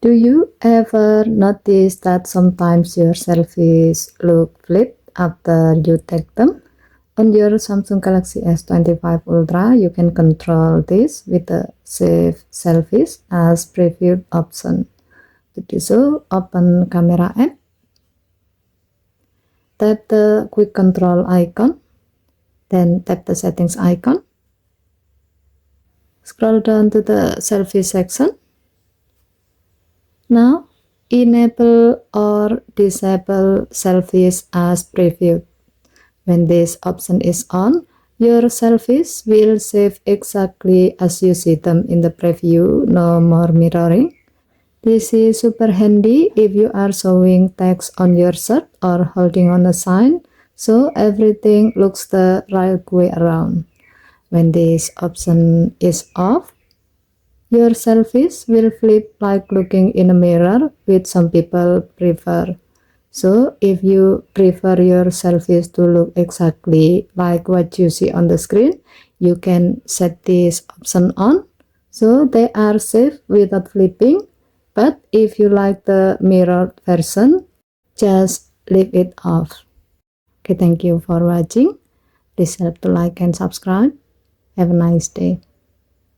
Do you ever notice that sometimes your selfies look flipped after you take them? On your Samsung Galaxy S25 Ultra, you can control this with the Save Selfies as preview option. To do so, open Camera app, tap the Quick Control icon, then tap the Settings icon. Scroll down to the Selfie section. Now, enable or disable selfies as previewed. When this option is on, your selfies will save exactly as you see them in the preview, no more mirroring. This is super handy if you are showing text on your shirt or holding on a sign, so everything looks the right way around. When this option is off, your selfies will flip like looking in a mirror, which some people prefer. So if you prefer your selfies to look exactly like what you see on the screen, you can set this option on so they are safe without flipping. But if you like the mirrored version, just leave it off. Okay, thank you for watching. Please help to like and subscribe. Have a nice day.